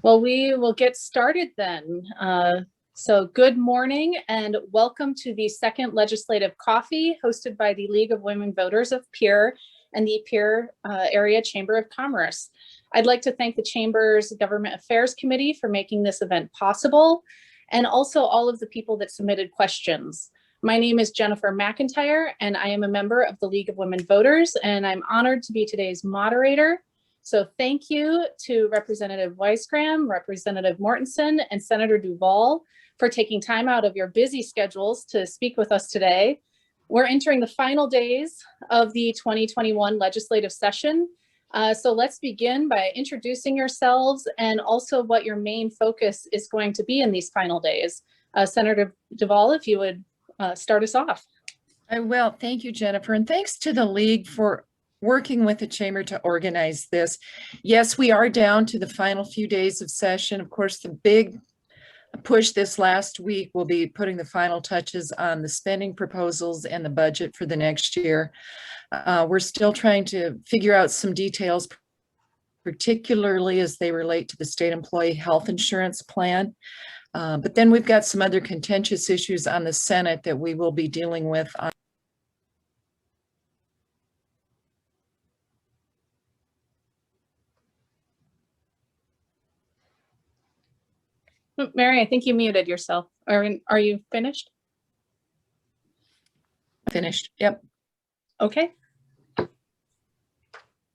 Well, we will get started then. So good morning and welcome to the second legislative coffee hosted by the League of Women Voters of Pierre and the Pierre Area Chamber of Commerce. I'd like to thank the Chamber's Government Affairs Committee for making this event possible, and also all of the people that submitted questions. My name is Jennifer McIntyre, and I am a member of the League of Women Voters, and I'm honored to be today's moderator. So thank you to Representative Weisgram, Representative Mortensen, and Senator Duval for taking time out of your busy schedules to speak with us today. We're entering the final days of the 2021 legislative session. So let's begin by introducing yourselves and also what your main focus is going to be in these final days. Senator Duval, if you would start us off. I will. Thank you, Jennifer. And thanks to the League for working with the Chamber to organize this. Yes, we are down to the final few days of session. Of course, the big push this last week will be putting the final touches on the spending proposals and the budget for the next year. We're still trying to figure out some details, particularly as they relate to the state employee health insurance plan. But then we've got some other contentious issues on the Senate that we will be dealing with. Mary, I think you muted yourself. Are you finished? Finished, yep. Okay. All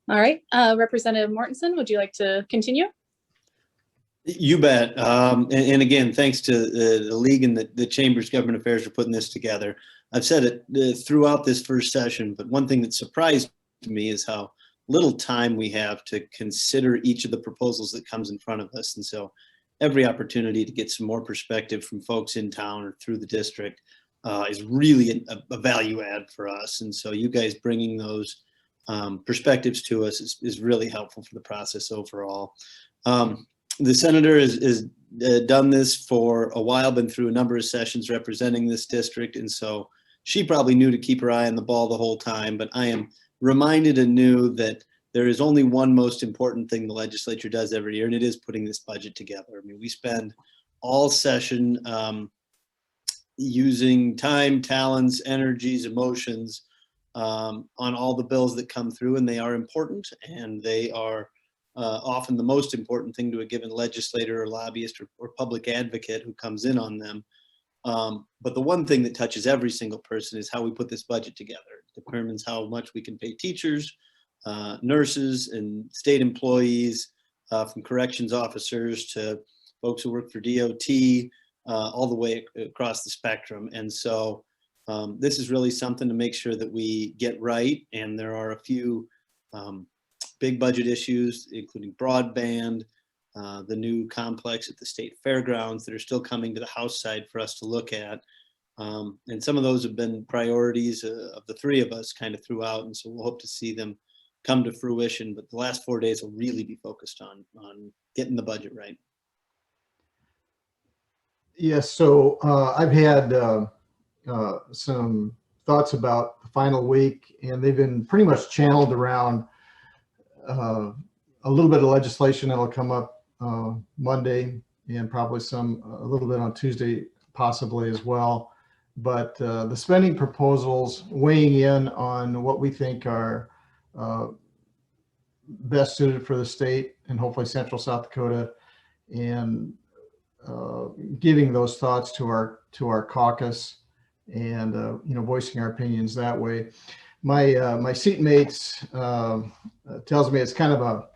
right, Representative Mortensen, would you like to continue? You bet. And again, thanks to the League and the Chamber's Government Affairs for putting this together. I've said it throughout this first session, but one thing that surprised me is how little time we have to consider each of the proposals that comes in front of us. And so every opportunity to get some more perspective from folks in town or through the district is really a value add for us. And so you guys bringing those perspectives to us is really helpful for the process overall. The senator has done this for a while, been through a number of sessions representing this district, and so she probably knew to keep her eye on the ball the whole time, but I am reminded anew that there is only one most important thing the legislature does every year, and it is putting this budget together. I mean, we spend all session using time, talents, energies, emotions on all the bills that come through, and they are important, and they are often the most important thing to a given legislator or lobbyist or public advocate who comes in on them. But the one thing that touches every single person is how we put this budget together. It determines how much we can pay teachers, nurses, and state employees, from corrections officers to folks who work for DOT, all the way across the spectrum. And so this is really something to make sure that we get right. And there are a few big budget issues, including broadband, the new complex at the state fairgrounds that are still coming to the House side for us to look at. And some of those have been priorities of the three of us kind of throughout. And so we'll hope to see them come to fruition. But the last 4 days will really be focused on getting the budget right. Yes, so I've had some thoughts about the final week, and they've been pretty much channeled around a little bit of legislation that'll come up Monday, and probably a little bit on Tuesday possibly as well. But the spending proposals weighing in on what we think are best suited for the state and hopefully Central South Dakota, and giving those thoughts to our caucus, and voicing our opinions that way. My seatmates tells me it's kind of a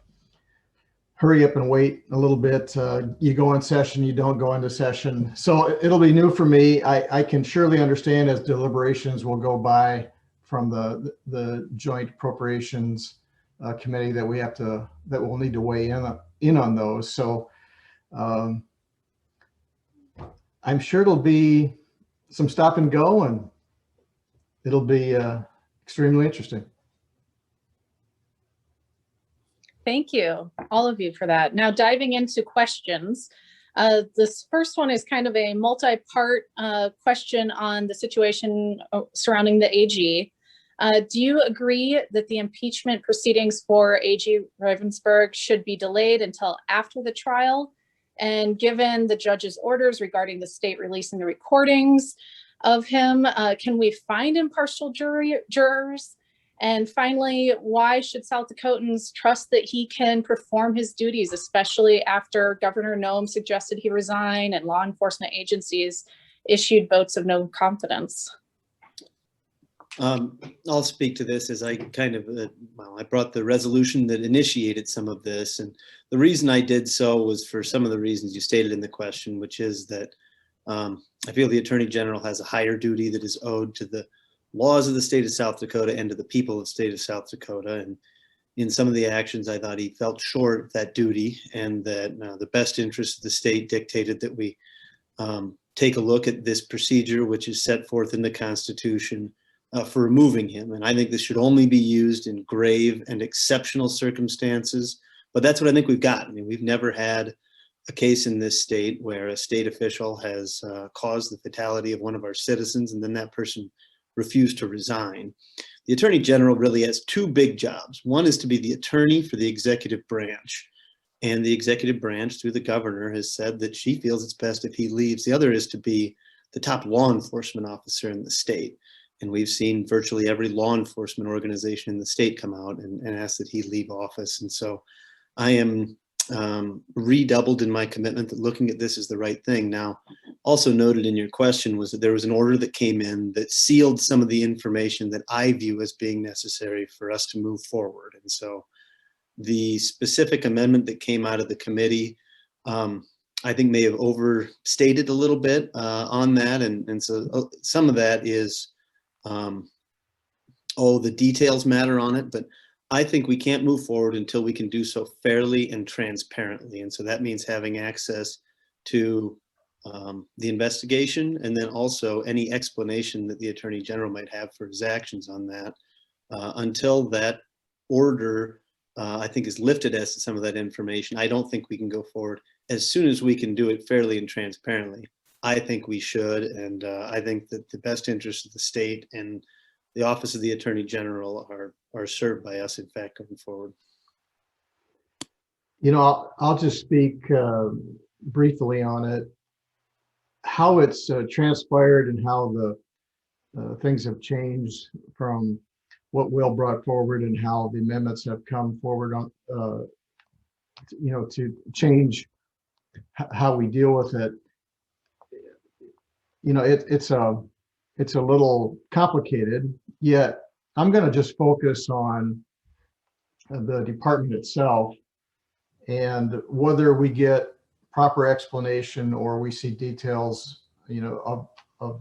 hurry up and wait a little bit. You go in session, you don't go into session. So it'll be new for me. I can surely understand as deliberations will go by from the joint appropriations committee that we'll need to weigh in on those. So I'm sure it'll be some stop and go, and it'll be extremely interesting. Thank you, all of you, for that. Now diving into questions. This first one is kind of a multi-part question on the situation surrounding the AG. Do you agree that the impeachment proceedings for AG Ravensburg should be delayed until after the trial? And given the judge's orders regarding the state releasing the recordings of him, can we find impartial jurors? And finally, why should South Dakotans trust that he can perform his duties, especially after Governor Noem suggested he resign and law enforcement agencies issued votes of no confidence? I'll speak to this as I kind of, I brought the resolution that initiated some of this. And the reason I did so was for some of the reasons you stated in the question, which is that I feel the Attorney General has a higher duty that is owed to the laws of the state of South Dakota and to the people of the state of South Dakota. And in some of the actions, I thought he felt short of that duty, and that the best interest of the state dictated that we take a look at this procedure, which is set forth in the Constitution, for removing him. And I think this should only be used in grave and exceptional circumstances. But that's what I think we've got. I mean, we've never had a case in this state where a state official has caused the fatality of one of our citizens, and then that person refused to resign. The Attorney General really has two big jobs. One is to be the attorney for the executive branch. And the executive branch, through the governor, has said that she feels it's best if he leaves. The other is to be the top law enforcement officer in the state. And we've seen virtually every law enforcement organization in the state come out and ask that he leave office. And so I am redoubled in my commitment that looking at this is the right thing. Now, also noted in your question was that there was an order that came in that sealed some of the information that I view as being necessary for us to move forward. And so the specific amendment that came out of the committee, I think may have overstated a little bit on that. And so some of that is, the details matter on it, but I think we can't move forward until we can do so fairly and transparently. And so that means having access to the investigation, and then also any explanation that the Attorney General might have for his actions on that. Until that order, I think, is lifted as to some of that information, I don't think we can go forward. As soon as we can do it fairly and transparently, I think we should. And I think that the best interests of the state and the Office of the Attorney General are served by us, in fact, going forward. You know, I'll just speak briefly on it, how it's transpired and how the things have changed from what Will brought forward and how the amendments have come forward on, to change how we deal with it. You know, it's a little complicated, yet I'm going to just focus on the department itself, and whether we get proper explanation or we see details, of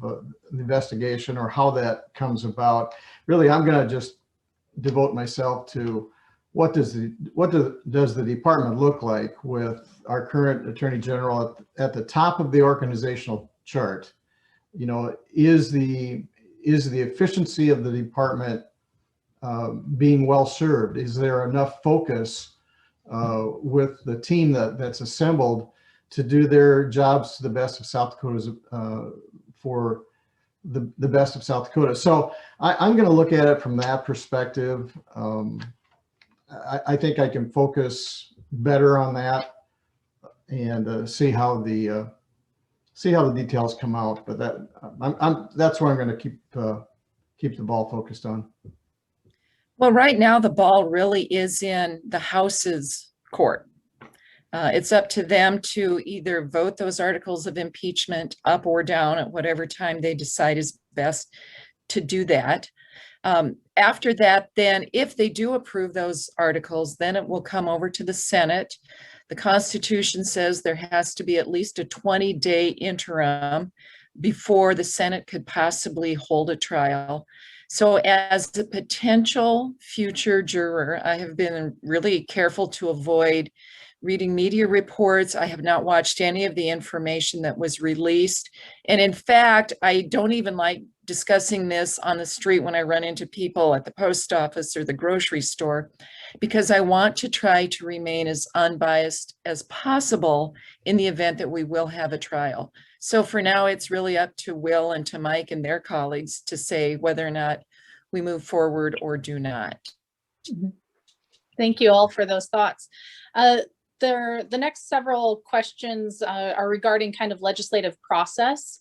the investigation or how that comes about. Really, I'm going to just devote myself to what does the department look like with our current Attorney General at the top of the organizational chart. You know, is the efficiency of the department being well served? Is there enough focus with the team that's assembled to do their jobs to the best of South Dakota's for the best of South Dakota? So I'm going to look at it from that perspective. I think I can focus better on that and see how the details come out. But that's where I'm going to keep the ball focused on. Well, right now the ball really is in the House's court. It's up to them to either vote those articles of impeachment up or down at whatever time they decide is best to do that. After that, then if they do approve those articles, then it will come over to the Senate. The Constitution says there has to be at least a 20-day interim before the Senate could possibly hold a trial. So as a potential future juror, I have been really careful to avoid reading media reports. I have not watched any of the information that was released. And in fact, I don't even like discussing this on the street when I run into people at the post office or the grocery store, because I want to try to remain as unbiased as possible in the event that we will have a trial. So for now, it's really up to Will and to Mike and their colleagues to say whether or not we move forward or do not. Thank you all for those thoughts. the next several questions are regarding kind of legislative process.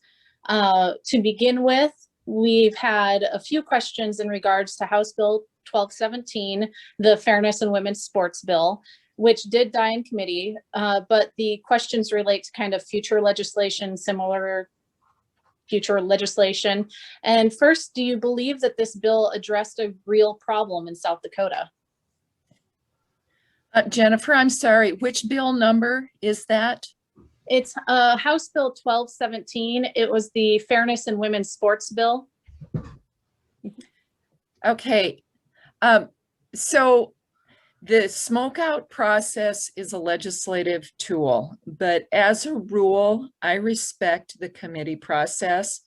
To begin with, we've had a few questions in regards to House Bill 1217, the Fairness in Women's Sports Bill, which did die in committee, but the questions relate to kind of future legislation, similar future legislation. And first, do you believe that this bill addressed a real problem in South Dakota? Jennifer, I'm sorry, which bill number is that? It's House Bill 1217. It was the Fairness in Women's Sports Bill. Okay, so the smokeout process is a legislative tool, but as a rule, I respect the committee process.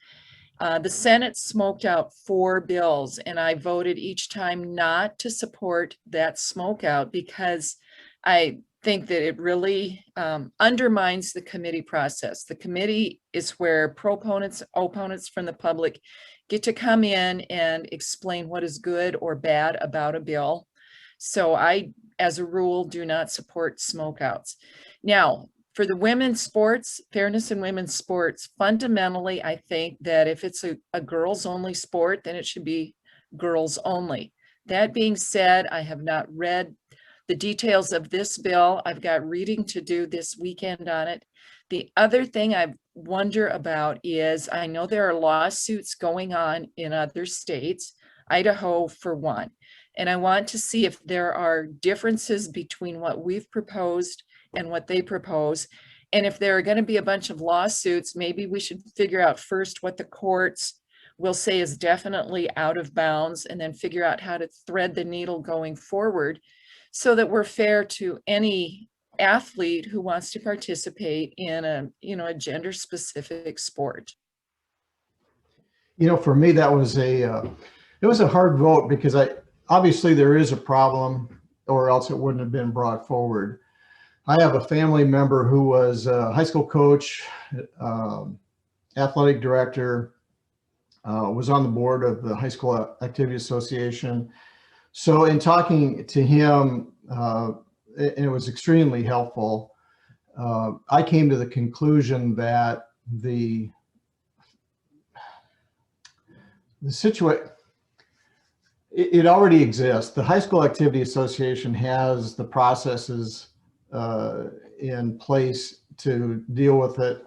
The Senate smoked out 4 bills, and I voted each time not to support that smokeout because I think that it really undermines the committee process. The committee is where proponents, opponents from the public get to come in and explain what is good or bad about a bill. So I, as a rule, do not support smokeouts. Now, for the women's sports, fairness in women's sports, fundamentally, I think that if it's a girls only sport, then it should be girls only. That being said, I have not read the details of this bill. I've got reading to do this weekend on it. The other thing I wonder about is, I know there are lawsuits going on in other states, Idaho for one, and I want to see if there are differences between what we've proposed and what they propose. And if there are going to be a bunch of lawsuits, maybe we should figure out first what the courts will say is definitely out of bounds, and then figure out how to thread the needle going forward so that we're fair to any athlete who wants to participate in a gender specific sport. For me, that was it was a hard vote because obviously there is a problem, or else it wouldn't have been brought forward. I have a family member who was a high school coach, athletic director, was on the board of the High School Activity Association. So in talking to him, and it was extremely helpful, I came to the conclusion that the situation, it already exists. The High School Activity Association has the processes in place to deal with it,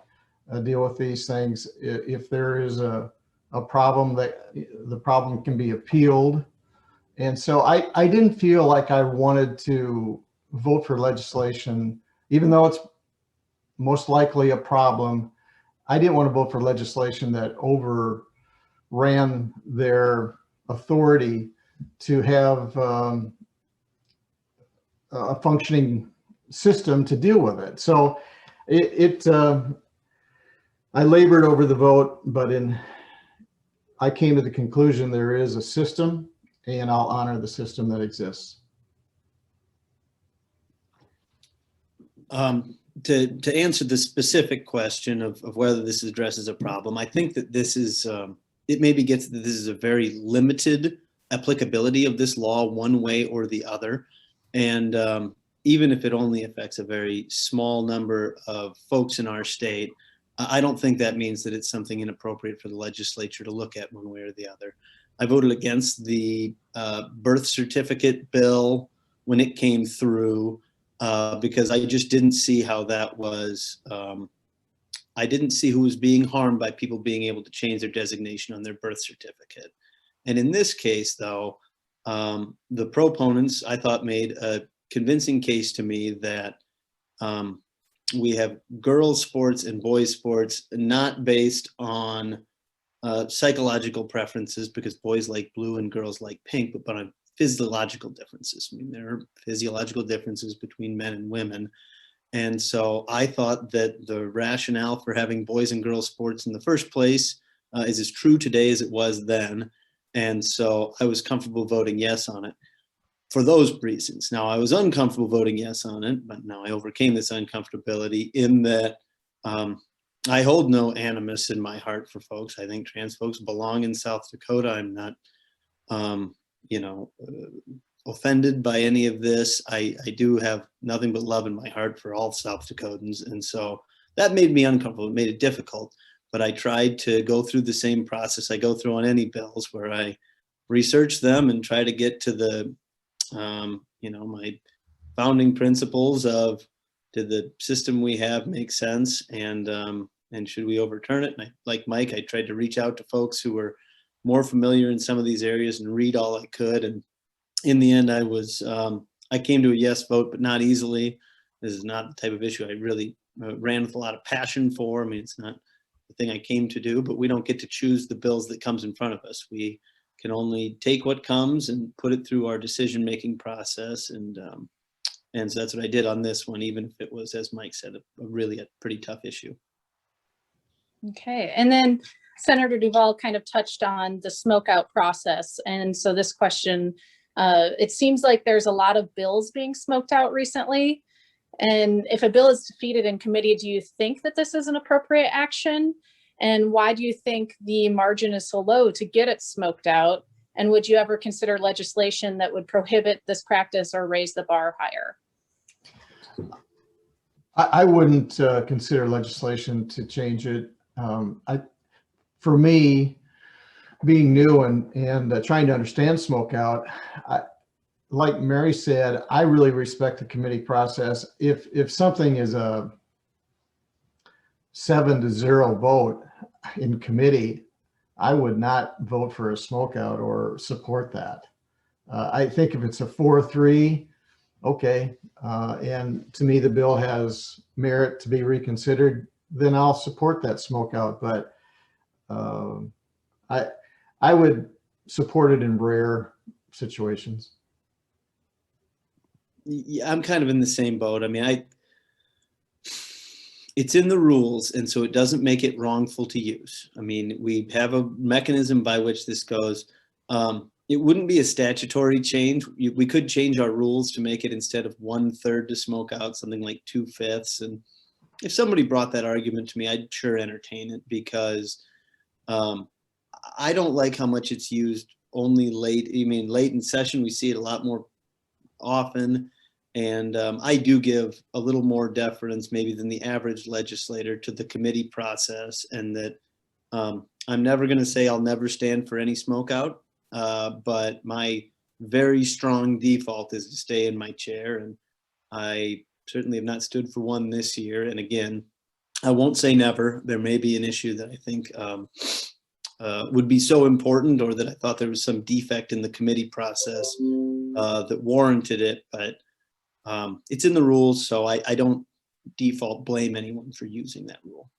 deal with these things. If there is a problem, that the problem can be appealed. And so I didn't feel like I wanted to vote for legislation, even though it's most likely a problem. I didn't want to vote for legislation that overran their authority to have a functioning system to deal with it. So I labored over the vote, but I came to the conclusion there is a system, and I'll honor the system that exists. To answer the specific question of whether this addresses a problem, I think that this is, it maybe gets that this is a very limited applicability of this law one way or the other. And even if it only affects a very small number of folks in our state, I don't think that means that it's something inappropriate for the legislature to look at one way or the other. I voted against the birth certificate bill when it came through because I just didn't see how that was, I didn't see who was being harmed by people being able to change their designation on their birth certificate. And in this case, though, the proponents, I thought, made a convincing case to me that we have girls' sports and boys' sports not based on psychological preferences, because boys like blue and girls like pink, but on physiological differences. I mean, there are physiological differences between men and women. And so I thought that the rationale for having boys and girls sports in the first place is as true today as it was then. And so I was comfortable voting yes on it for those reasons. Now, I was uncomfortable voting yes on it, but now I overcame this uncomfortability in that I hold no animus in my heart for folks. I think trans folks belong in South Dakota. I'm not, offended by any of this. I do have nothing but love in my heart for all South Dakotans. And so that made me uncomfortable. It made it difficult. But I tried to go through the same process I go through on any bills, where I research them and try to get to the, my founding principles of, did the system we have make sense, and should we overturn it? And like Mike, I tried to reach out to folks who were more familiar in some of these areas and read all I could. And in the end, I came to a yes vote, but not easily. This is not the type of issue I really ran with a lot of passion for. I mean, it's not the thing I came to do, but we don't get to choose the bills that comes in front of us. We can only take what comes and put it through our decision-making process. And so that's what I did on this one, even if it was, as Mike said, a pretty tough issue. Okay, and then Senator Duval kind of touched on the smokeout process. And so this question, it seems like there's a lot of bills being smoked out recently. And if a bill is defeated in committee, do you think that this is an appropriate action? And why do you think the margin is so low to get it smoked out? And would you ever consider legislation that would prohibit this practice or raise the bar higher? I wouldn't consider legislation to change it. For me, being new and trying to understand smokeout, like Mary said, I really respect the committee process. If something is a 7-0 vote in committee, I would not vote for a smokeout or support that. I think if it's a 4-3, okay, and to me the bill has merit to be reconsidered, then I'll support that smokeout. But I would support it in rare situations. Yeah, I'm kind of in the same boat. I mean, it's in the rules, and so it doesn't make it wrongful to use. I mean, we have a mechanism by which this goes. It wouldn't be a statutory change. We could change our rules to make it, instead of 1/3 to smoke out, something like 2/5. And if somebody brought that argument to me, I'd sure entertain it, because I don't like how much it's used only late. I mean, late in session, we see it a lot more often. And I do give a little more deference maybe than the average legislator to the committee process, and that I'm never going to say I'll never stand for any smokeout, but my very strong default is to stay in my chair. And I certainly have not stood for one this year. And again, I won't say never. There may be an issue that I think would be so important, or that I thought there was some defect in the committee process that warranted it. But it's in the rules, so I don't default blame anyone for using that rule.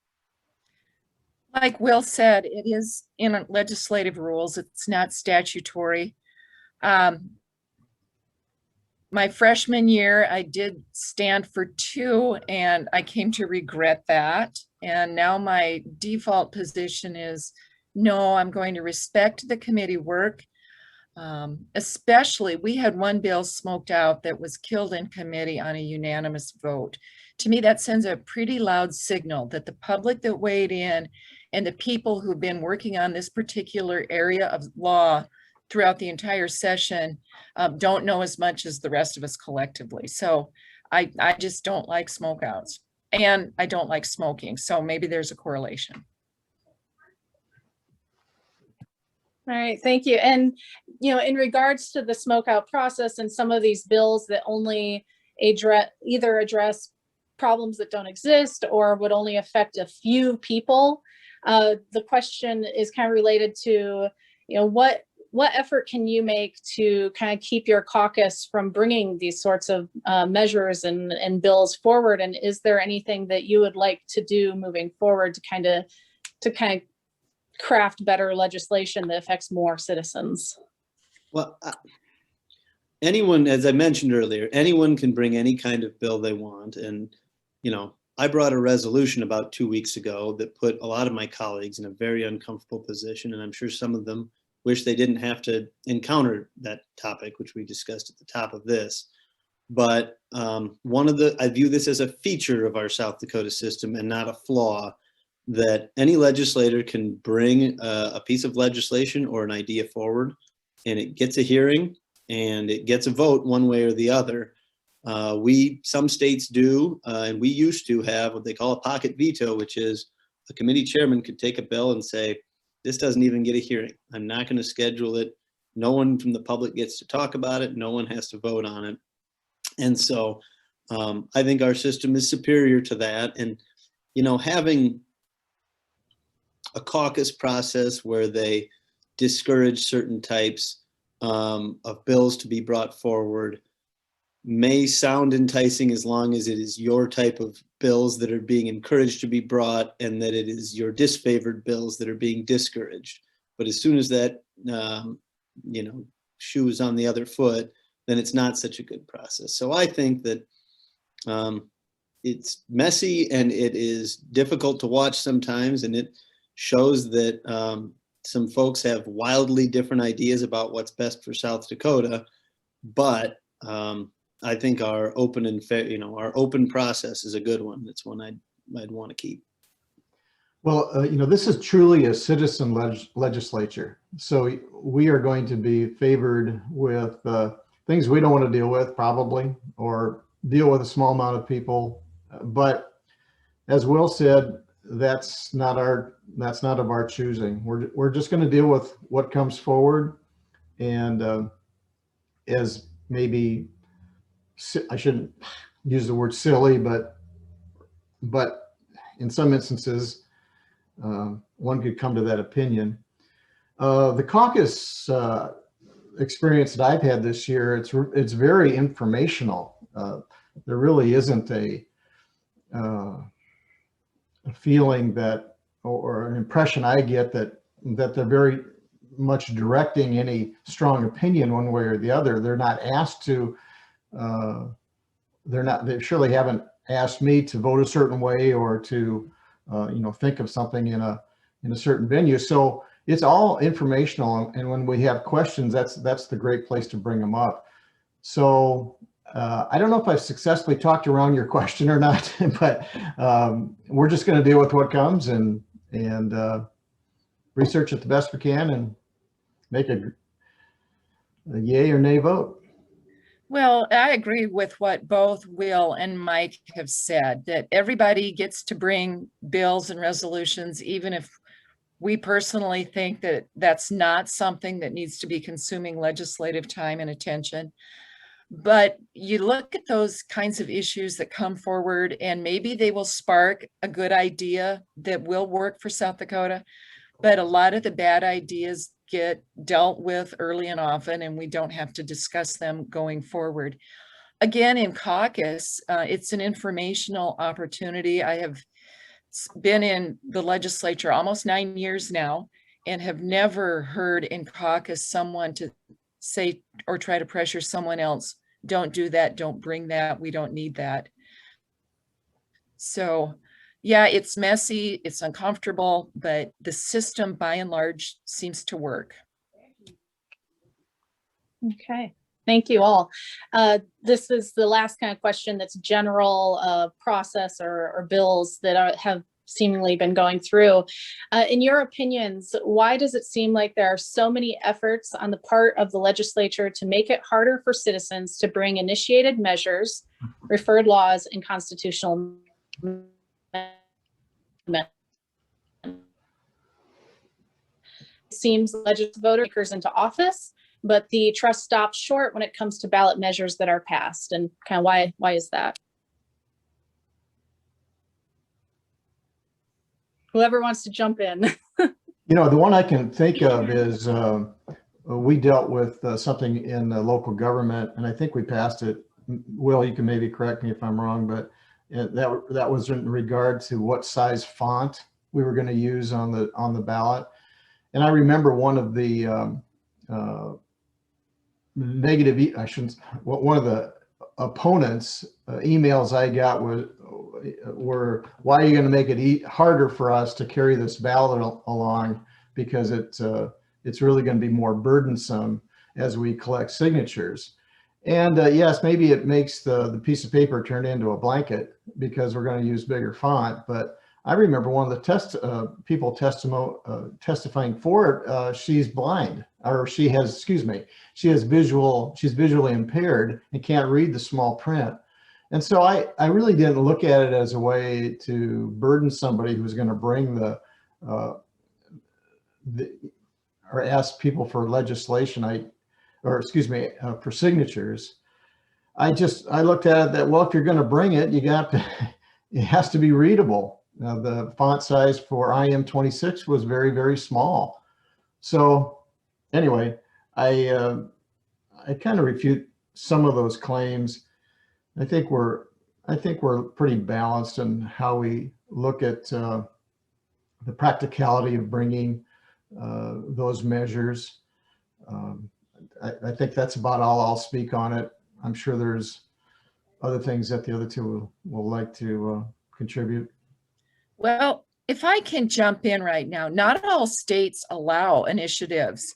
Like Will said, it is in legislative rules. It's not statutory. My freshman year, I did stand for 2, and I came to regret that. And now my default position is, no, I'm going to respect the committee work. Especially, we had one bill smoked out that was killed in committee on a unanimous vote. To me, that sends a pretty loud signal that the public that weighed in and the people who've been working on this particular area of law throughout the entire session don't know as much as the rest of us collectively. So I just don't like smokeouts, and I don't like smoking. So maybe there's a correlation. All right, thank you. And, in regards to the smokeout process and some of these bills that only either address problems that don't exist or would only affect a few people, the question is kind of related to, what effort can you make to kind of keep your caucus from bringing these sorts of measures and bills forward? And is there anything that you would like to do moving forward to kind of craft better legislation that affects more citizens? Well, anyone, as I mentioned earlier, anyone can bring any kind of bill they want. And, I brought a resolution about 2 weeks ago that put a lot of my colleagues in a very uncomfortable position. And I'm sure some of them wish they didn't have to encounter that topic, which we discussed at the top of this. But I view this as a feature of our South Dakota system and not a flaw, that any legislator can bring a piece of legislation or an idea forward, and it gets a hearing, and it gets a vote one way or the other. Some states do, and we used to have what they call a pocket veto, which is the committee chairman could take a bill and say, this doesn't even get a hearing. I'm not going to schedule it. No one from the public gets to talk about it. No one has to vote on it. And so I think our system is superior to that. And, you know, having a caucus process where they discourage certain types of bills to be brought forward may sound enticing as long as it is your type of bills that are being encouraged to be brought and that it is your disfavored bills that are being discouraged. But as soon as that, you know, shoe is on the other foot, then it's not such a good process. So I think that it's messy and it is difficult to watch sometimes, and it shows that some folks have wildly different ideas about what's best for South Dakota. But I think our open and fair, you know, our open process is a good one. It's one I'd want to keep. Well, you know, this is truly a citizen legislature. So we are going to be favored with things we don't want to deal with, probably, or deal with a small amount of people. But as Will said, that's not of our choosing. We're just going to deal with what comes forward, and as maybe, I shouldn't use the word silly, but in some instances, one could come to that opinion. The caucus experience that I've had this year, it's very informational. There really isn't a feeling that, or an impression I get that they're very much directing any strong opinion one way or the other. They're not asked to. They surely haven't asked me to vote a certain way or to, you know, think of something in a certain venue. So it's all informational, and when we have questions, that's the great place to bring them up. So I don't know if I've successfully talked around your question or not, but we're just going to deal with what comes and research it the best we can and make a yay or nay vote. Well, I agree with what both Will and Mike have said, that everybody gets to bring bills and resolutions, even if we personally think that that's not something that needs to be consuming legislative time and attention. But you look at those kinds of issues that come forward, and maybe they will spark a good idea that will work for South Dakota. But a lot of the bad ideas get dealt with early and often, and we don't have to discuss them going forward. Again, in caucus, it's an informational opportunity. I have been in the legislature almost 9 years now and have never heard in caucus someone to say or try to pressure someone else, don't do that, don't bring that, we don't need that. So yeah, it's messy, it's uncomfortable, but the system by and large seems to work. Okay, thank you all. This is the last kind of question that's general process or bills that have seemingly been going through. In your opinions, why does it seem like there are so many efforts on the part of the legislature to make it harder for citizens to bring initiated measures, referred laws, and constitutional amendments? It seems voters into office, but the trust stops short when it comes to ballot measures that are passed. And kind of why is that? Whoever wants to jump in. You know, the one I can think of is we dealt with something in local government, and I think we passed it. Will, you can maybe correct me if I'm wrong, but that was in regard to what size font we were going to use on the ballot. And I remember one of the one of the opponents' emails I got were, why are you going to make it harder for us to carry this ballot along, because it's really going to be more burdensome as we collect signatures. And yes, maybe it makes the piece of paper turn into a blanket because we're going to use bigger font. But I remember one of the people testifying for it, she's blind. or she has, excuse me, she's visually impaired and can't read the small print. And so I really didn't look at it as a way to burden somebody who's going to bring or ask people for legislation, for signatures. I looked at it that, well, if you're going to bring it, it has to be readable. The font size for IM26 was very, very small. So anyway, I kind of refute some of those claims. I think we're pretty balanced in how we look at the practicality of bringing those measures. I think that's about all I'll speak on it. I'm sure there's other things that the other two will like to contribute. Well, if I can jump in right now, not all states allow initiatives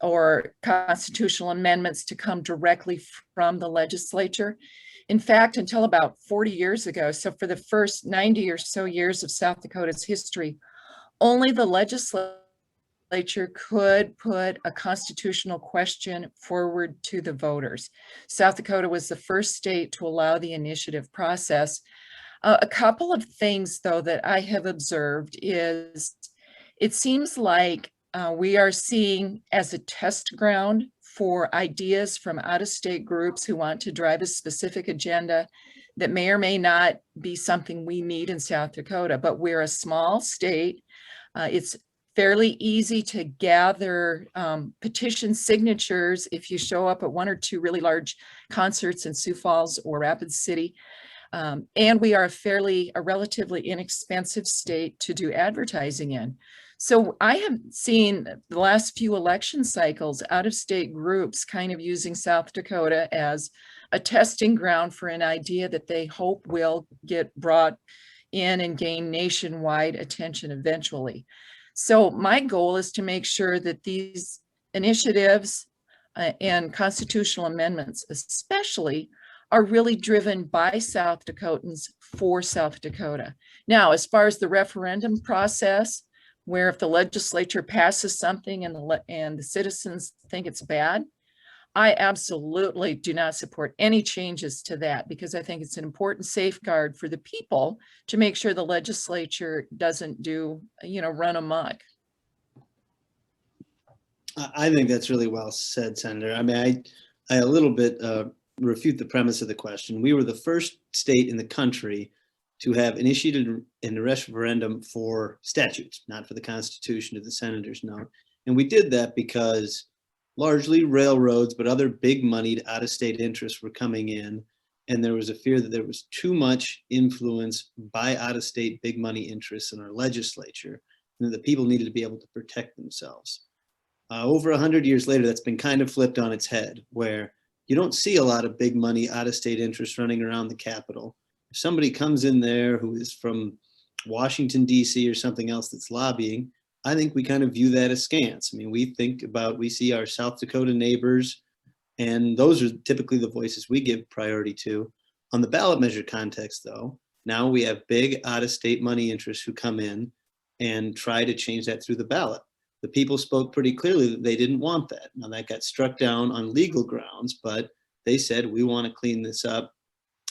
or constitutional amendments to come directly from the legislature. In fact, until about 40 years ago, so for the first 90 or so years of South Dakota's history, only the legislature could put a constitutional question forward to the voters. South Dakota was the first state to allow the initiative process. A couple of things, though, that I have observed is it seems like we are seeing as a test ground for ideas from out-of-state groups who want to drive a specific agenda that may or may not be something we need in South Dakota, but we're a small state. It's fairly easy to gather petition signatures if you show up at one or two really large concerts in Sioux Falls or Rapid City. And we are a relatively inexpensive state to do advertising in. So I have seen the last few election cycles out-of-state groups kind of using South Dakota as a testing ground for an idea that they hope will get brought in and gain nationwide attention eventually. So my goal is to make sure that these initiatives and constitutional amendments especially are really driven by South Dakotans for South Dakota. Now, as far as the referendum process, where if the legislature passes something and the citizens think it's bad, I absolutely do not support any changes to that because I think it's an important safeguard for the people to make sure the legislature doesn't run amok. I think that's really well said, Senator. I mean, I a little bit refute the premise of the question. We were the first state in the country to have initiated a referendum for statutes, not for the Constitution, to the senators note. And we did that because largely railroads, but other big moneyed out-of-state interests were coming in. And there was a fear that there was too much influence by out-of-state big money interests in our legislature, and that the people needed to be able to protect themselves. Over 100 years later, that's been kind of flipped on its head, where you don't see a lot of big money out-of-state interests running around the Capitol. If somebody comes in there who is from Washington, D.C. or something else that's lobbying, I think we kind of view that askance. I mean, we see our South Dakota neighbors, and those are typically the voices we give priority to. On the ballot measure context, though, now we have big out-of-state money interests who come in and try to change that through the ballot. The people spoke pretty clearly that they didn't want that. Now that got struck down on legal grounds, but they said, we want to clean this up.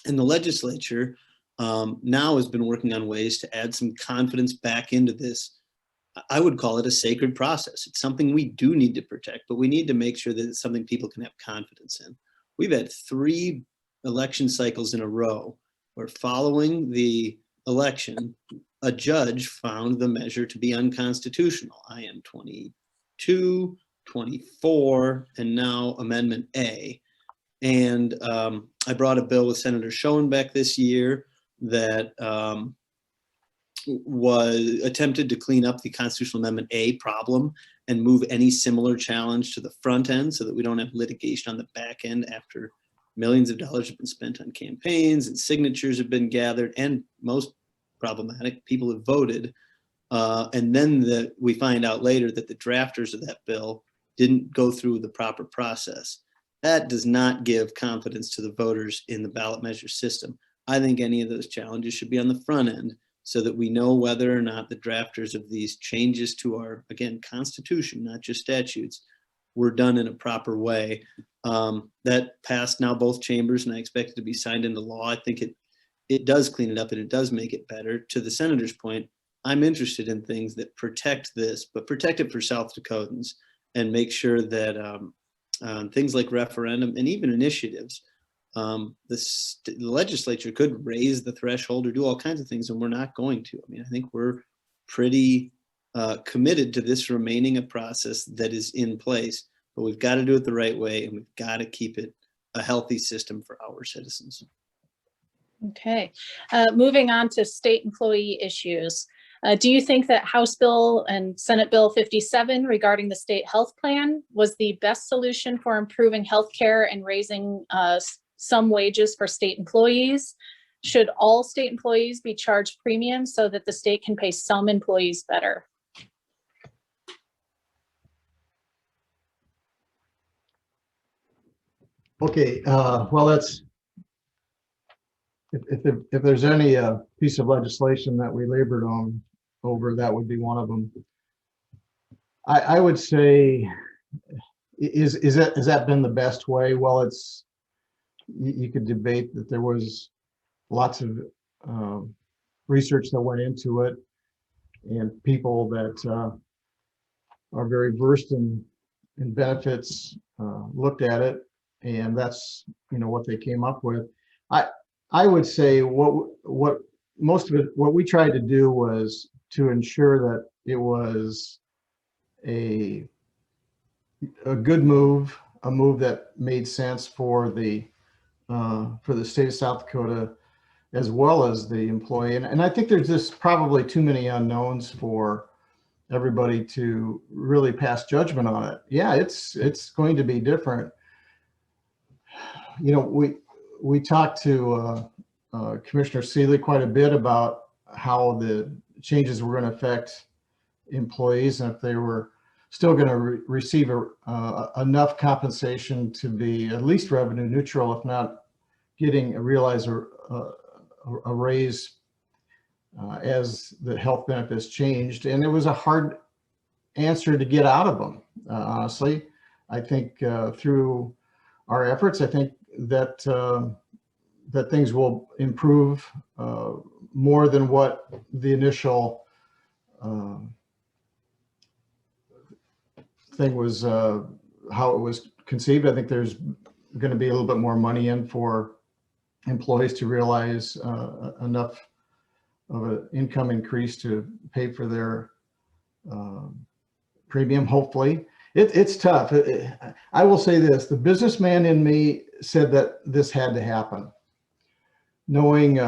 And the legislature now has been working on ways to add some confidence back into this. I would call it a sacred process. It's something we do need to protect, but we need to make sure that it's something people can have confidence in. We've had 3 election cycles in a row where following the election, a judge found the measure to be unconstitutional. IM 22, 24, and now Amendment A. And I brought a bill with Senator Schoenbeck this year that was attempted to clean up the Constitutional Amendment A problem and move any similar challenge to the front end so that we don't have litigation on the back end after millions of dollars have been spent on campaigns and signatures have been gathered, and most problematic, people have voted. And then we find out later that the drafters of that bill didn't go through the proper process. That does not give confidence to the voters in the ballot measure system. I think any of those challenges should be on the front end so that we know whether or not the drafters of these changes to our, again, Constitution, not just statutes, were done in a proper way. That passed now both chambers, and I expect it to be signed into law. I think it does clean it up and it does make it better. To the senator's point, I'm interested in things that protect this, but protect it for South Dakotans and make sure that things like referendum and even initiatives, the legislature could raise the threshold or do all kinds of things, and we're not going to. I mean, I think we're pretty committed to this remaining a process that is in place, but we've got to do it the right way, and we've got to keep it a healthy system for our citizens. Okay, moving on to state employee issues. Do you think that House Bill and Senate Bill 57 regarding the state health plan was the best solution for improving healthcare and raising some wages for state employees? Should all state employees be charged premiums so that the state can pay some employees better? Okay, well, that's, if there's any piece of legislation that we labored on over, that would be one of them. I would say, has that been the best way? Well, it's, you could debate that there was lots of research that went into it, and people that are very versed in benefits looked at it, and that's, you know, what they came up with. I would say what most of it, what we tried to do was to ensure that it was a good move, a move that made sense for the state of South Dakota as well as the employee. And I think there's just probably too many unknowns for everybody to really pass judgment on it. Yeah, it's going to be different. You know, we talked to Commissioner Seeley quite a bit about how the changes were going to affect employees, and if they were still going to receive enough compensation to be at least revenue neutral, if not getting a raise as the health benefits changed. And it was a hard answer to get out of them, honestly. I think through our efforts, I think that that things will improve more than what the initial thing was, how it was conceived. I think there's going to be a little bit more money in for employees to realize enough of an income increase to pay for their premium, hopefully. It's tough. I will say this, the businessman in me said that this had to happen. Knowing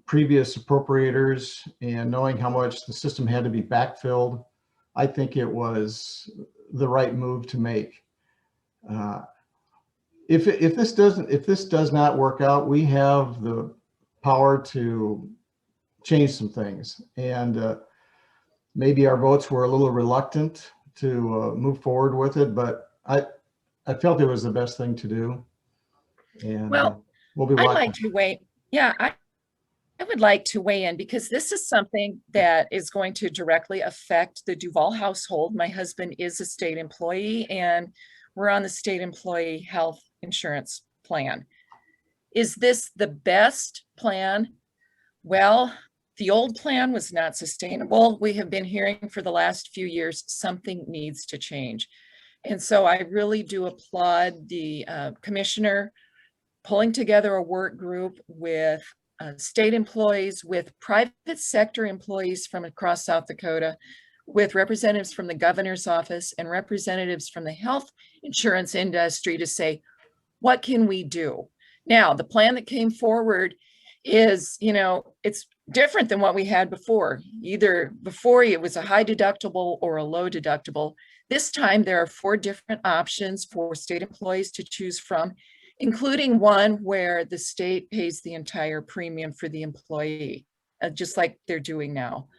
previous appropriators and knowing how much the system had to be backfilled, I think it was the right move to make. If this does not work out, we have the power to change some things, and maybe our votes were a little reluctant to move forward with it, but I felt it was the best thing to do. And Well, we'll be I'd watching. like to weigh, yeah, I would like to weigh in, because this is something that is going to directly affect the Duval household. My husband is a state employee, and we're on the state employee health insurance plan. Is this the best plan? Well, the old plan was not sustainable. We have been hearing for the last few years something needs to change. And so I really do applaud the commissioner pulling together a work group with state employees, with private sector employees from across South Dakota, with representatives from the governor's office and representatives from the health insurance industry to say, what can we do? Now, the plan that came forward is, you know, it's different than what we had before. Either before it was a high deductible or a low deductible. This time there are 4 different options for state employees to choose from, including one where the state pays the entire premium for the employee, just like they're doing now.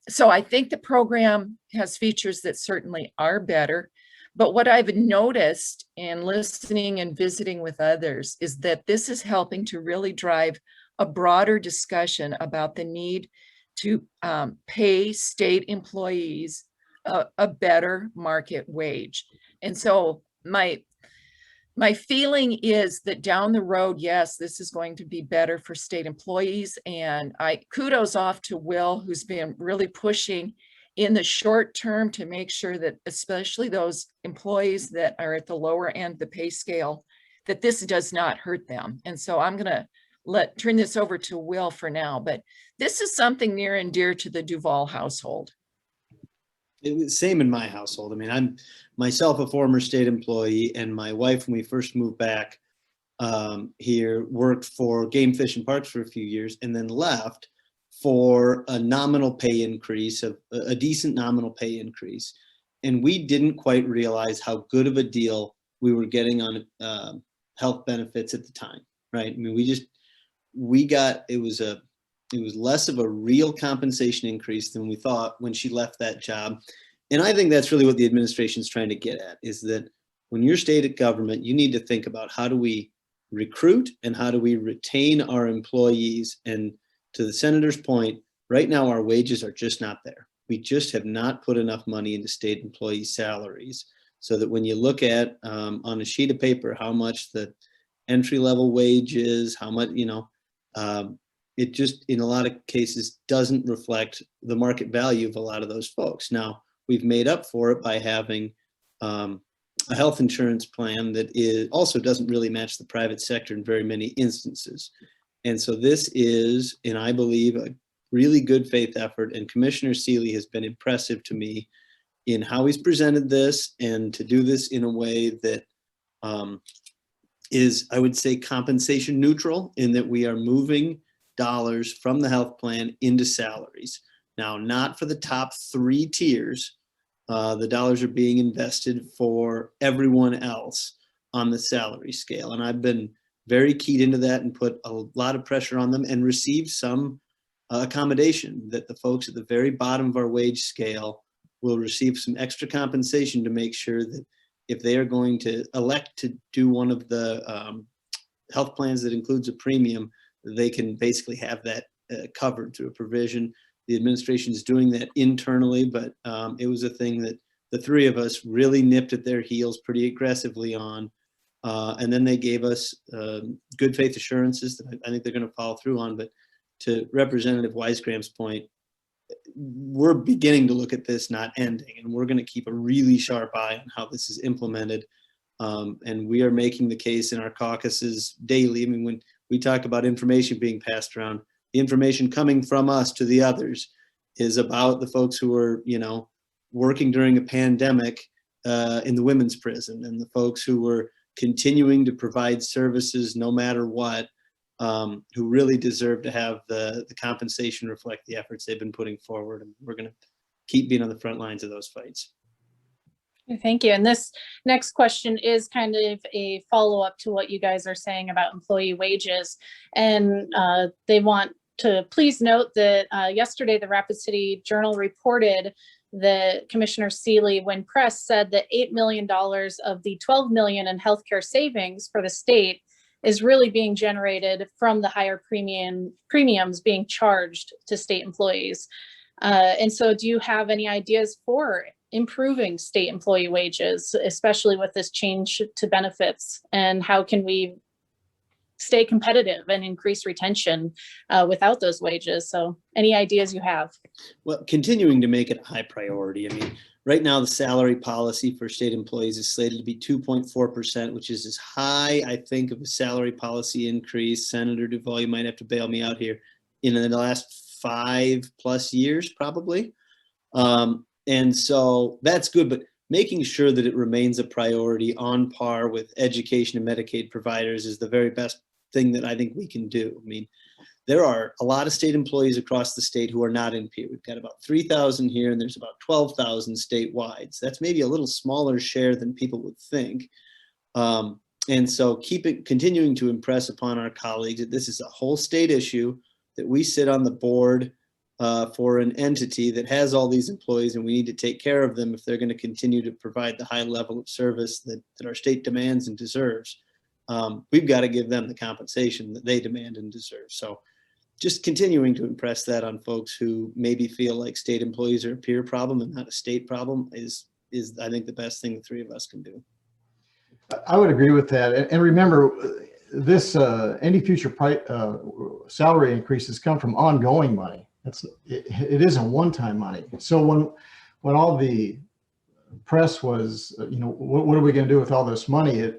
So I think the program has features that certainly are better. But what I've noticed in listening and visiting with others is that this is helping to really drive a broader discussion about the need to pay state employees a better market wage. And so my feeling is that down the road, yes, this is going to be better for state employees. And I kudos off to Will, who's been really pushing in the short term to make sure that especially those employees that are at the lower end of the pay scale, that this does not hurt them. And so I'm going to turn this over to Will for now, but this is something near and dear to the Duval household. It was same in my household. I mean, I'm myself a former state employee, and my wife, when we first moved back here, worked for Game Fish and Parks for a few years and then left for a nominal pay increase, a decent nominal pay increase. And we didn't quite realize how good of a deal we were getting on health benefits at the time, right? I mean, it was less of a real compensation increase than we thought when she left that job. And I think that's really what the administration is trying to get at, is that when you're state government, you need to think about how do we recruit and how do we retain our employees. And to the senator's point, right now our wages are just not there. We just have not put enough money into state employee salaries, so that when you look at on a sheet of paper how much the entry level wage is, how much, it just in a lot of cases doesn't reflect the market value of a lot of those folks. Now, we've made up for it by having a health insurance plan that also doesn't really match the private sector in very many instances. And so this is, and I believe, a really good faith effort. And Commissioner Seeley has been impressive to me in how he's presented this, and to do this in a way that is, I would say, compensation neutral, in that we are moving dollars from the health plan into salaries. Now, not for the top 3 tiers. The dollars are being invested for everyone else on the salary scale. And I've been very keyed into that and put a lot of pressure on them, and received some accommodation that the folks at the very bottom of our wage scale will receive some extra compensation to make sure that if they are going to elect to do one of the health plans that includes a premium, they can basically have that covered through a provision. The administration is doing that internally, but it was a thing that the 3 of us really nipped at their heels pretty aggressively on. And then they gave us good faith assurances that I think they're going to follow through on. But to Representative Weisgram's point, we're beginning to look at this, not ending, and we're going to keep a really sharp eye on how this is implemented. And we are making the case in our caucuses daily. I mean, when we talk about information being passed around, the information coming from us to the others is about the folks who are, working during a pandemic in the women's prison, and the folks who were continuing to provide services no matter what, who really deserve to have the compensation reflect the efforts they've been putting forward. And we're going to keep being on the front lines of those fights. Thank you. And this next question is kind of a follow-up to what you guys are saying about employee wages. And they want to please note that yesterday the Rapid City Journal reported that Commissioner Seeley, when pressed, said that $8 million of the $12 million in healthcare savings for the state is really being generated from the higher premiums being charged to state employees. And so do you have any ideas for improving state employee wages, especially with this change to benefits? And how can we stay competitive and increase retention without those wages? So any ideas you have? Well, continuing to make it a high priority. I mean, right now the salary policy for state employees is slated to be 2.4%, which is as high, I think, of a salary policy increase, Senator Duval, you might have to bail me out here, in the last 5+ years, probably. And so that's good, but making sure that it remains a priority on par with education and Medicaid providers is the very best thing that I think we can do. I mean, there are a lot of state employees across the state who are not in PIER. We've got about 3,000 here, and there's about 12,000 statewide. So that's maybe a little smaller share than people would think. And so continuing to impress upon our colleagues that this is a whole state issue, that we sit on the board for an entity that has all these employees, and we need to take care of them if they're going to continue to provide the high level of service that our state demands and deserves. We've got to give them the compensation that they demand and deserve. So just continuing to impress that on folks who maybe feel like state employees are a PIER problem and not a state problem is is, I think, the best thing the three of us can do. I would agree with that. And remember, this any future salary increases come from ongoing money. It isn't one-time money. So when all the press was, what are we going to do with all this money?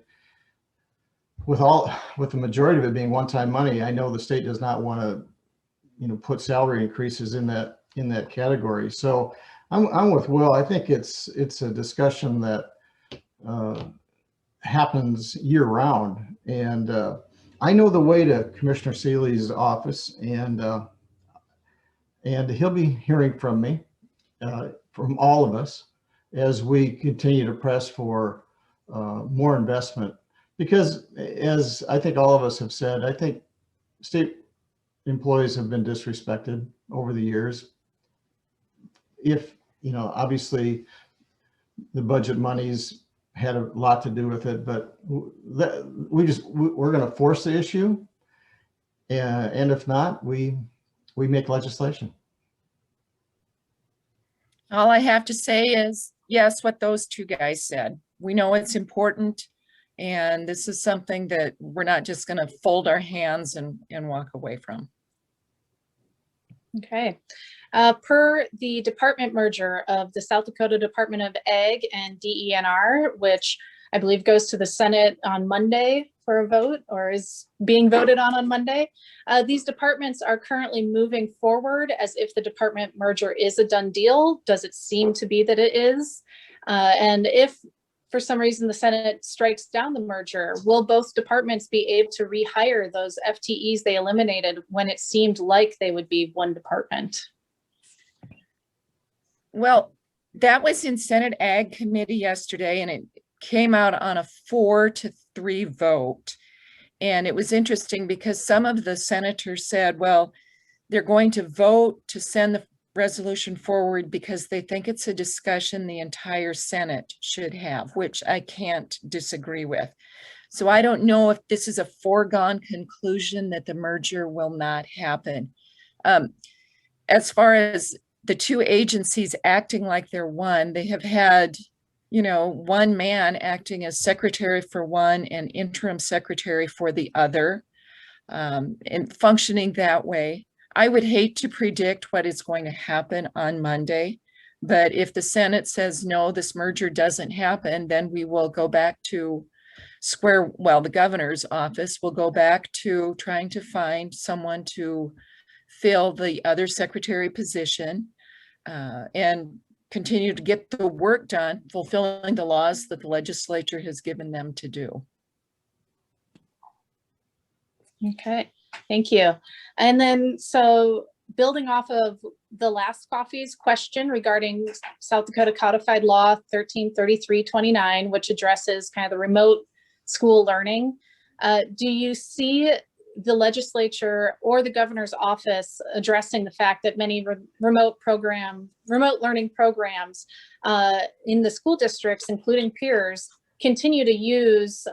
With the majority of it being one-time money, I know the state does not want to, put salary increases in that category. So I'm with Will. I think it's a discussion that happens year round. And I know the way to Commissioner Seeley's office, and he'll be hearing from me, from all of us, as we continue to press for more investment. Because as I think all of us have said, I think state employees have been disrespected over the years. If, obviously the budget monies had a lot to do with it, but we're going to force the issue. And if not, we make legislation. All I have to say is, yes, what those two guys said. We know it's important. And this is something that we're not just going to fold our hands and walk away from. Okay. Per the department merger of the South Dakota Department of Ag and DENR, which I believe goes to the Senate on Monday for a vote, or is being voted on Monday. These departments are currently moving forward as if the department merger is a done deal. Does it seem to be that it is? And if for some reason the Senate strikes down the merger, will both departments be able to rehire those FTEs they eliminated when it seemed like they would be one department? Well, that was in Senate Ag Committee yesterday, and it came out on a 4-3 vote. And it was interesting because some of the senators said, well, they're going to vote to send the resolution forward because they think it's a discussion the entire Senate should have, which I can't disagree with. So I don't know if this is a foregone conclusion that the merger will not happen. As far as the two agencies acting like they're one, they have had, one man acting as secretary for one and interim secretary for the other, and functioning that way. I would hate to predict what is going to happen on Monday, but if the Senate says no, this merger doesn't happen, then we will go back to the governor's office will go back to trying to find someone to fill the other secretary position, and continue to get the work done, fulfilling the laws that the legislature has given them to do. Okay, thank you. And then, so building off of the last coffee's question regarding South Dakota Codified Law 1333-29, which addresses kind of the remote school learning, do you see the legislature or the governor's office addressing the fact that many remote learning programs in the school districts, including Pierre's, continue to use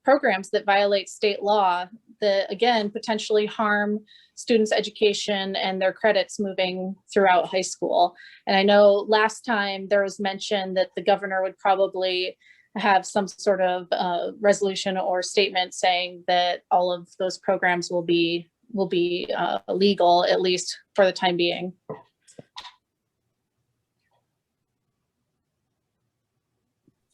programs that violate state law that, again, potentially harm students' education and their credits moving throughout high school? And I know last time there was mention that the governor would probably have some sort of resolution or statement saying that all of those programs will be legal, at least for the time being.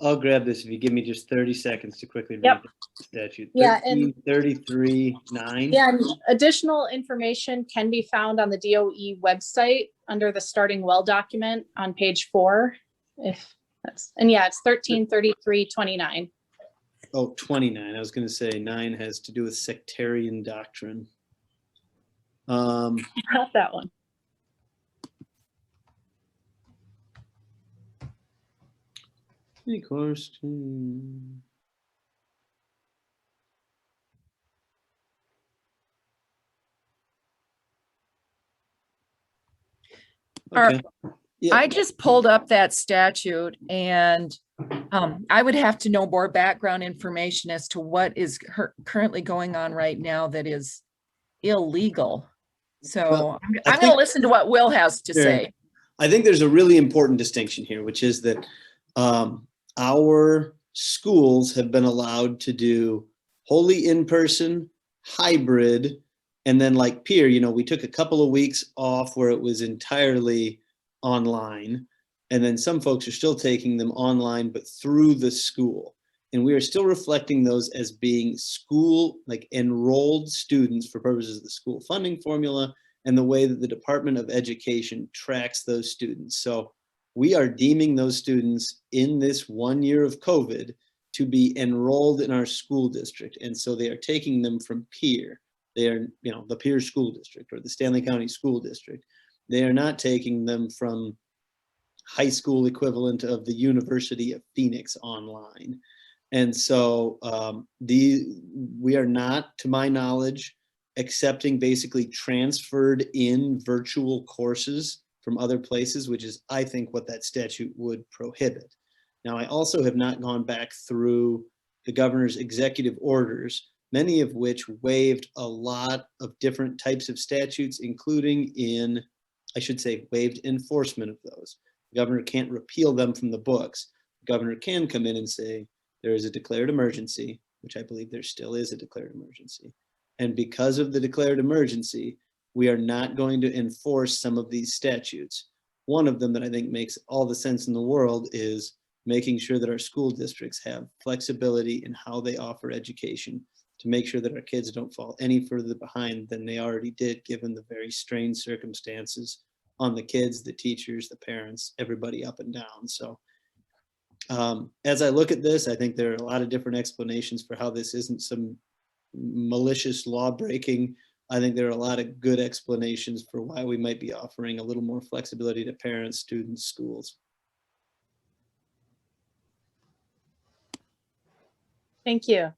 I'll grab this if you give me just 30 seconds to quickly read Yep. the statute. Yeah, and 33-9. yeah, and additional information can be found on the DOE website under the starting well document on page 4. If that's, and yeah, it's 1333-29. Oh, 29. I was going to say 9 has to do with sectarian doctrine. Not that one. Any course. Okay. Yeah. I just pulled up that statute, and I would have to know more background information as to what is currently going on right now that is illegal. So Well, I'm going to listen to what Will has to Sure. say. I think there's a really important distinction here, which is that our schools have been allowed to do wholly in-person, hybrid, and then like Pierre, you know, we took a couple of weeks off where it was entirely online. And then some folks are still taking them online, but through the school. And we are still reflecting those as being school, like enrolled students for purposes of the school funding formula and the way that the Department of Education tracks those students. So we are deeming those students in this 1 year of COVID to be enrolled in our school district. And so they are taking them from Pierre. They are, you know, the Pierre School District or the Stanley County School District. They are not taking them from high school equivalent of the University of Phoenix online. And so we are not, to my knowledge, accepting basically transferred in virtual courses from other places, which is, I think, what that statute would prohibit. Now, I also have not gone back through the governor's executive orders, many of which waived a lot of different types of statutes, including in, I should say, waived enforcement of those. The governor can't repeal them from the books. The governor can come in and say, there is a declared emergency, which I believe there still is a declared emergency. And because of the declared emergency, we are not going to enforce some of these statutes. One of them that I think makes all the sense in the world is making sure that our school districts have flexibility in how they offer education to make sure that our kids don't fall any further behind than they already did, given the very strained circumstances on the kids, the teachers, the parents, everybody up and down. So as I look at this, I think there are a lot of different explanations for how this isn't some malicious law breaking. I think there are a lot of good explanations for why we might be offering a little more flexibility to parents, students, schools. Thank you.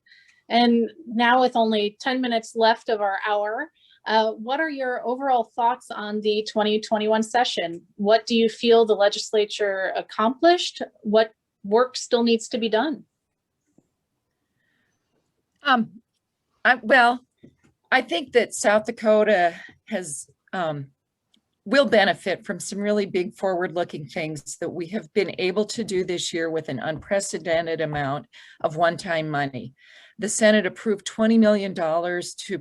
And now with only 10 minutes left of our hour, what are your overall thoughts on the 2021 session? What do you feel the legislature accomplished? What work still needs to be done? I think that South Dakota will benefit from some really big forward-looking things that we have been able to do this year with an unprecedented amount of one-time money. The Senate approved $20 million to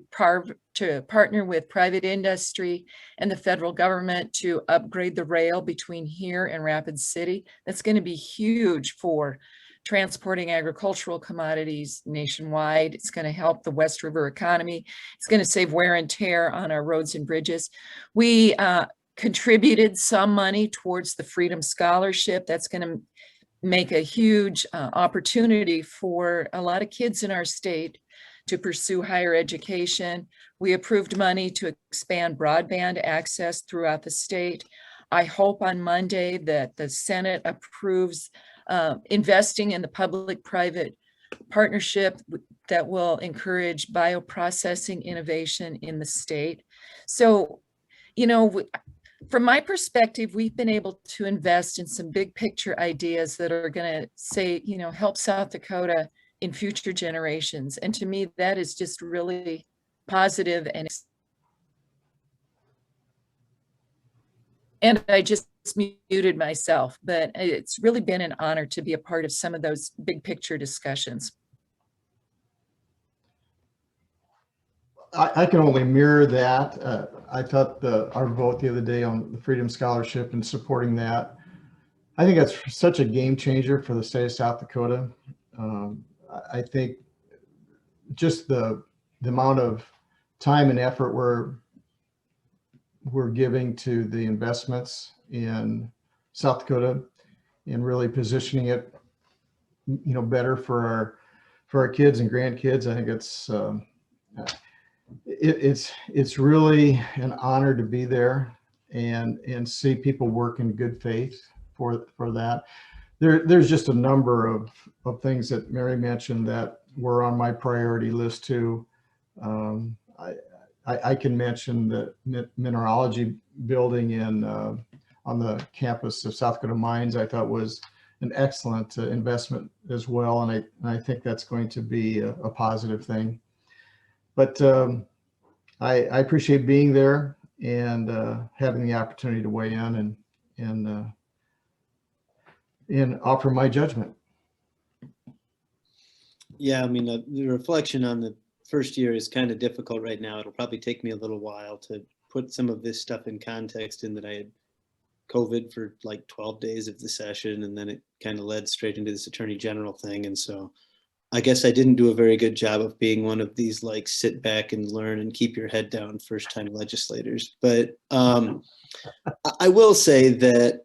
partner with private industry and the federal government to upgrade the rail between here and Rapid City. That's going to be huge for transporting agricultural commodities nationwide. It's going to help the West River economy. It's going to save wear and tear on our roads and bridges. We contributed some money towards the Freedom Scholarship. That's going to make a huge opportunity for a lot of kids in our state to pursue higher education. We approved money to expand broadband access throughout the state. I hope on Monday that the Senate approves investing in the public-private partnership that will encourage bioprocessing innovation in the state. So, you know, from my perspective, we've been able to invest in some big picture ideas that are going to say, you know, help South Dakota in future generations. And to me, that is just really positive. And I just muted myself, but it's really been an honor to be a part of some of those big picture discussions. I can only mirror that. I thought our vote the other day on the Freedom Scholarship and supporting that, I think that's such a game changer for the state of South Dakota. I think just the amount of time and effort we're giving to the investments in South Dakota and really positioning it, you know, better for our kids and grandkids. I think it's really an honor to be there and see people work in good faith for that. There's just a number of things that Mary mentioned that were on my priority list too. I can mention the mineralogy building on the campus of South Dakota Mines. I thought was an excellent investment as well, and I think that's going to be a positive thing. But I appreciate being there and having the opportunity to weigh in and and offer my judgment. Yeah, I mean, the reflection on the first year is kind of difficult right now. It'll probably take me a little while to put some of this stuff in context, in that I had COVID for like 12 days of the session, and then it kind of led straight into this attorney general thing. And so I guess I didn't do a very good job of being one of these like sit back and learn and keep your head down first time legislators. But I will say that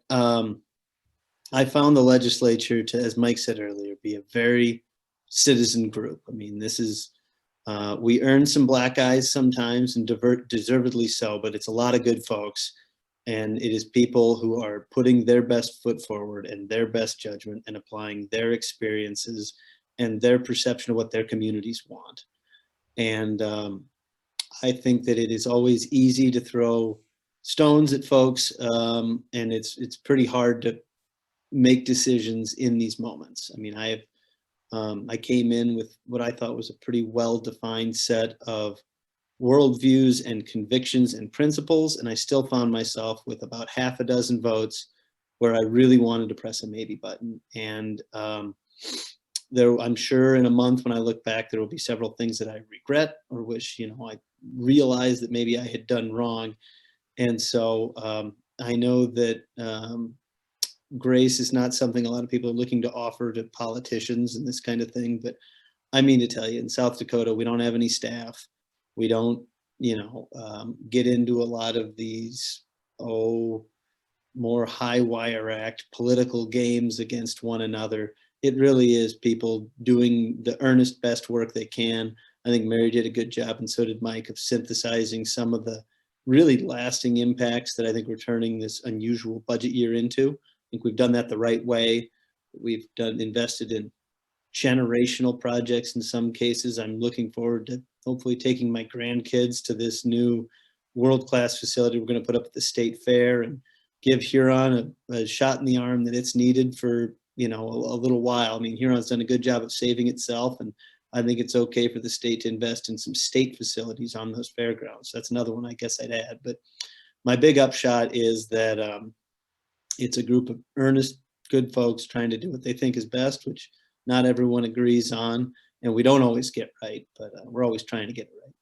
I found the legislature to, as Mike said earlier, be a very citizen group. I mean, this is, we earn some black eyes sometimes, and deservedly so, but it's a lot of good folks. And it is people who are putting their best foot forward and their best judgment and applying their experiences and their perception of what their communities want. And I think that it is always easy to throw stones at folks, and it's pretty hard to make decisions in these moments. I mean, I came in with what I thought was a pretty well-defined set of worldviews and convictions and principles, and I still found myself with about half a dozen votes where I really wanted to press a maybe button. And I'm sure in a month when I look back, there will be several things that I regret or wish, I realized that maybe I had done wrong. And so I know that grace is not something a lot of people are looking to offer to politicians and this kind of thing. But I mean to tell you, in South Dakota, we don't have any staff. We don't, get into a lot of these, more high wire act political games against one another. It really is people doing the earnest best work they can. I think Mary did a good job, and so did Mike, of synthesizing some of the really lasting impacts that I think we're turning this unusual budget year into. I think we've done that the right way. We've invested in generational projects in some cases. I'm looking forward to hopefully taking my grandkids to this new world-class facility we're going to put up at the state fair, and give Huron a shot in the arm that it's needed for, a little while. I mean, Huron's done a good job of saving itself, and I think it's okay for the state to invest in some state facilities on those fairgrounds. That's another one I guess I'd add. But my big upshot is that it's a group of earnest, good folks trying to do what they think is best, which not everyone agrees on, and we don't always get right, but we're always trying to get it right.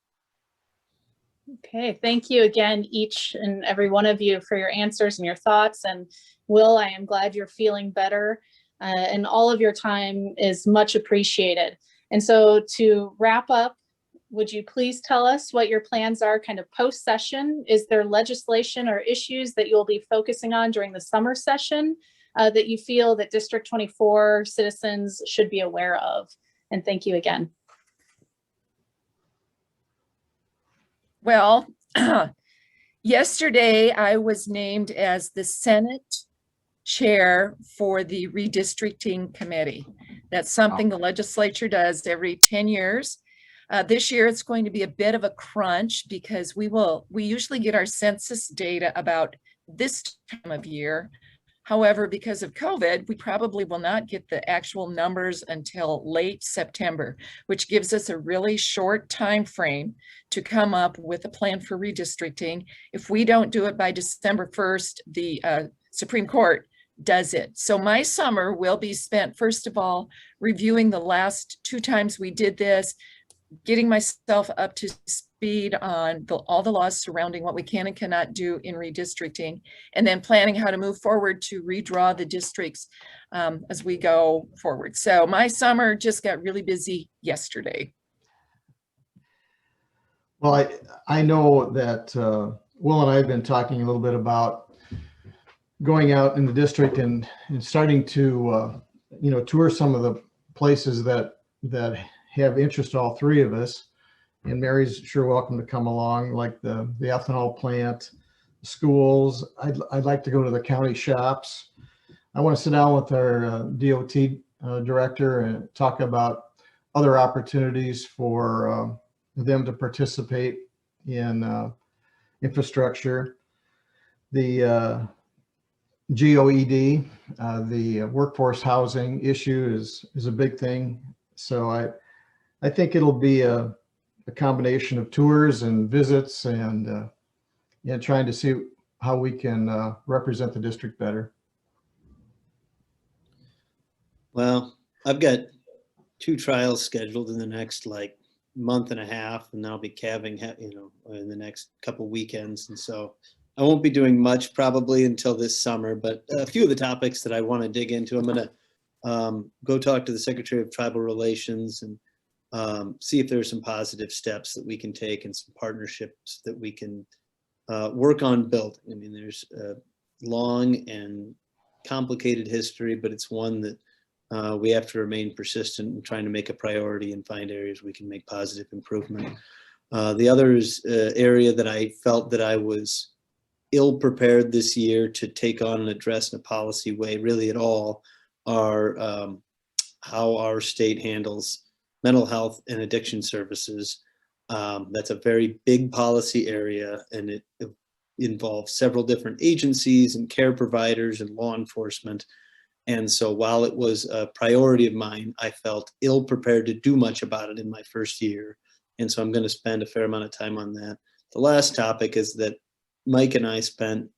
Okay, thank you again, each and every one of you, for your answers and your thoughts. And Will, I am glad you're feeling better, and all of your time is much appreciated. And so to wrap up, would you please tell us what your plans are kind of post-session? Is there legislation or issues that you'll be focusing on during the summer session that you feel that District 24 citizens should be aware of? And thank you again. Well, yesterday I was named as the Senate chair for the redistricting committee. That's something the legislature does every 10 years. This year it's going to be a bit of a crunch because we usually get our census data about this time of year. However, because of COVID, we probably will not get the actual numbers until late September, which gives us a really short time frame to come up with a plan for redistricting. If we don't do it by December 1st, the Supreme Court does it. So my summer will be spent, first of all, reviewing the last 2 times we did this, getting myself up to speed on all the laws surrounding what we can and cannot do in redistricting, and then planning how to move forward to redraw the districts as we go forward. So my summer just got really busy yesterday. Well, I know that Will and I have been talking a little bit about going out in the district and starting to tour some of the places that have interest, all 3 of us. And Mary's sure welcome to come along, like the ethanol plant, schools. I'd like to go to the county shops. I want to sit down with our DOT director and talk about other opportunities for them to participate in infrastructure. The GOED, the workforce housing issue is a big thing. So I think it'll be a combination of tours and visits and trying to see how we can represent the district better. Well, I've got 2 trials scheduled in the next like month and a half, and I'll be calving, in the next couple weekends. And so I won't be doing much probably until this summer, but a few of the topics that I want to dig into, I'm going to go talk to the Secretary of Tribal Relations and see if there's some positive steps that we can take and some partnerships that we can work on building. I mean, there's a long and complicated history, but it's one that we have to remain persistent in trying to make a priority and find areas we can make positive improvement. The other area that I felt that I was ill prepared this year to take on and address in a policy way really at all are how our state handles mental health and addiction services. That's a very big policy area, and it involves several different agencies and care providers and law enforcement. And so while it was a priority of mine, I felt ill prepared to do much about it in my first year. And so I'm going to spend a fair amount of time on that. The last topic is that Mike and I spent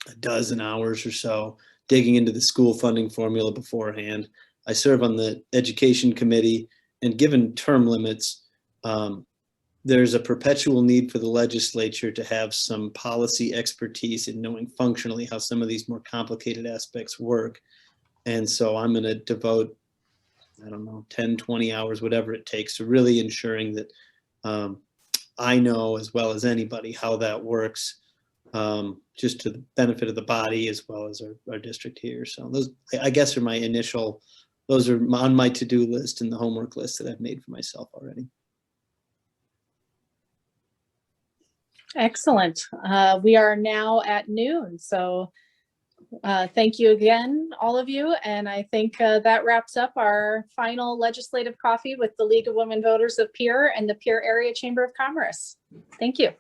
a dozen hours or so digging into the school funding formula beforehand. I serve on the education committee, and given term limits, there's a perpetual need for the legislature to have some policy expertise in knowing functionally how some of these more complicated aspects work. And so I'm going to devote, I don't know, 10, 20 hours, whatever it takes, to really ensuring that I know as well as anybody how that works, just to the benefit of the body as well as our district here. So those, I guess, are my initial, those are on my to-do list and the homework list that I've made for myself already. Excellent. We are now at noon. So thank you again, all of you. And I think that wraps up our final legislative coffee with the League of Women Voters of Pierre and the Pierre Area Chamber of Commerce. Thank you.